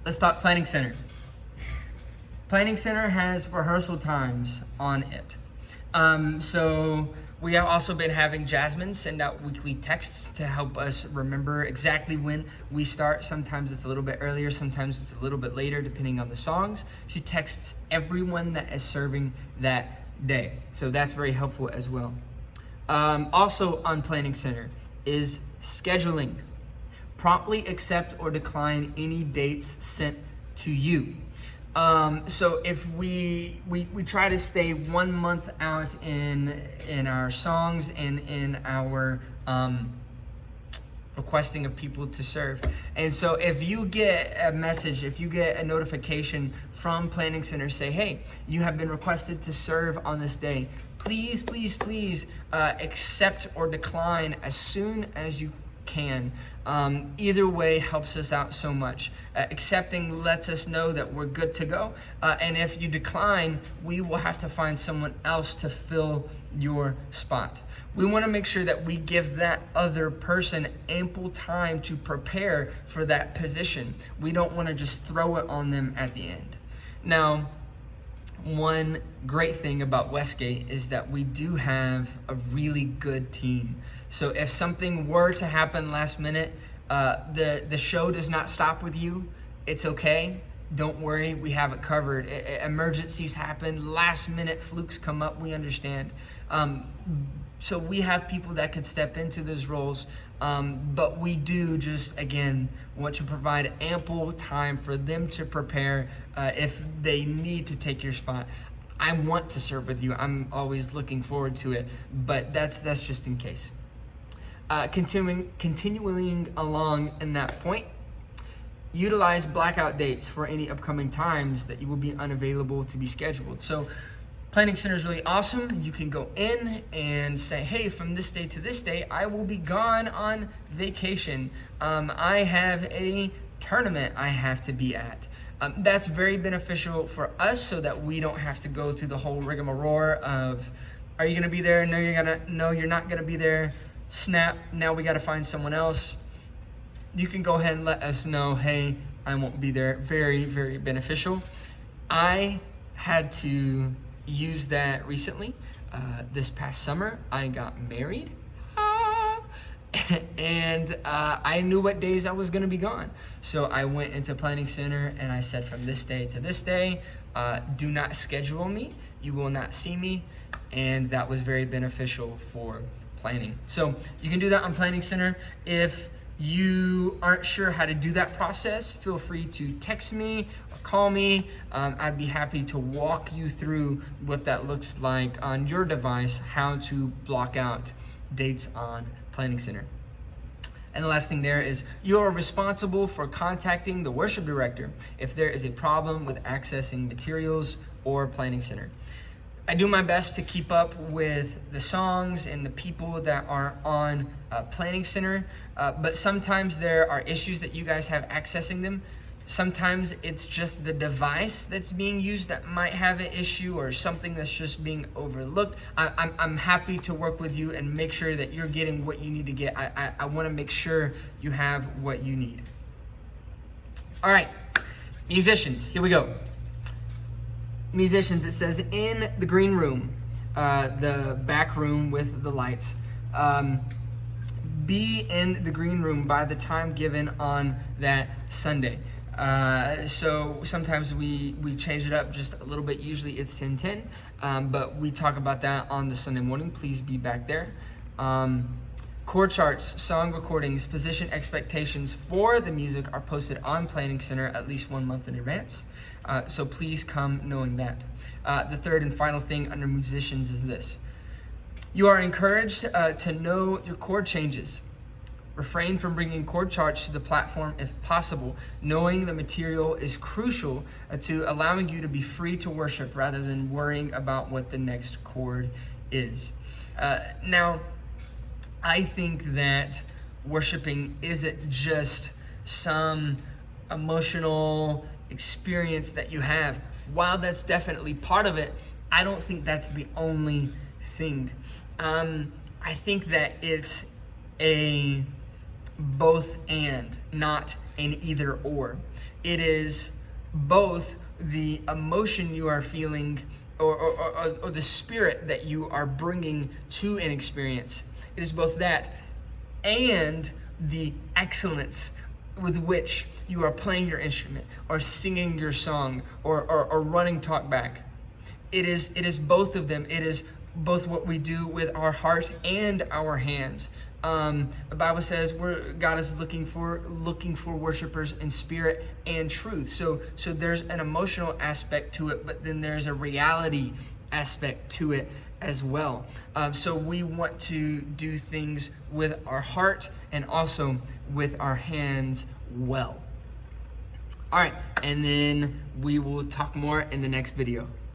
Let's talk Planning Center. Planning Center has rehearsal times on it. So we have also been having Jasmine send out weekly texts to help us remember exactly when we start. Sometimes it's a little bit earlier, sometimes it's a little bit later, depending on the songs. She texts everyone that is serving that day. So that's very helpful as well. Also on Planning Center is scheduling. Promptly accept or decline any dates sent to you. So if we try to stay 1 month out in our songs and in our requesting of people to serve. And so if you get a message, if you get a notification from Planning Center, say, hey, you have been requested to serve on this day, please accept or decline as soon as you can. Either way helps us out so much. Accepting lets us know that we're good to go. And if you decline, we will have to find someone else to fill your spot. We want to make sure that we give that other person ample time to prepare for that position. We don't want to just throw it on them at the end. Now, one great thing about Westgate is that we do have a really good team. So if something were to happen last minute, the show does not stop with you. It's okay. Don't worry, we have it covered. Emergencies happen, last minute flukes come up, we understand. So we have people that could step into those roles, but we do just, again, want to provide ample time for them to prepare if they need to take your spot. I want to serve with you. I'm always looking forward to it, but that's just in case. Continuing along in that point, utilize blackout dates for any upcoming times that you will be unavailable to be scheduled. So Planning Center is really awesome. You can go in and say, hey, from this day to this day, I will be gone on vacation. I have a tournament I have to be at. That's very beneficial for us so that we don't have to go through the whole rigmarole of, are you gonna be there? No, you're not gonna be there. Snap, now we gotta find someone else. You can go ahead and let us know, hey, I won't be there. Very, very beneficial. I had to use that recently. This past summer, I got married. And I knew what days I was gonna be gone. So I went into Planning Center and I said, from this day to this day, do not schedule me. You will not see me. And that was very beneficial for planning. So you can do that on Planning Center. If you aren't sure how to do that process, feel free to text me or call me. I'd be happy to walk you through what that looks like on your device, how to block out dates on Planning Center. And the last thing there is you are responsible for contacting the worship director if there is a problem with accessing materials or Planning Center. I do my best to keep up with the songs and the people that are on Planning Center, but sometimes there are issues that you guys have accessing them. Sometimes it's just the device that's being used that might have an issue or something that's just being overlooked. I'm happy to work with you and make sure that you're getting what you need to get. I want to make sure you have what you need. All right, musicians, here we go. Musicians, it says in the green room, the back room with the lights. Be in the green room by the time given on that Sunday. So sometimes we change it up just a little bit. Usually it's 10:10, but we talk about that on the Sunday morning. Please be back there. Chord charts, song recordings, position expectations for the music are posted on Planning Center at least 1 month in advance. So please come knowing that. The third and final thing under musicians is this. You are encouraged to know your chord changes. Refrain from bringing chord charts to the platform if possible. Knowing the material is crucial to allowing you to be free to worship rather than worrying about what the next chord is. Now, I think that worshiping isn't just some emotional experience that you have. While that's definitely part of it, I don't think that's the only thing. I think that it's a both and, not an either or. It is both the emotion you are feeling or the spirit that you are bringing to an experience. It is both that and the excellence with which you are playing your instrument or singing your song or running talkback. It is both of them. It is both what we do with our heart and our hands. The Bible says God is looking for worshipers in spirit and truth. So there's an emotional aspect to it, but then there's a reality aspect to it as well. So we want to do things with our heart and also with our hands well. All right, and then we will talk more in the next video.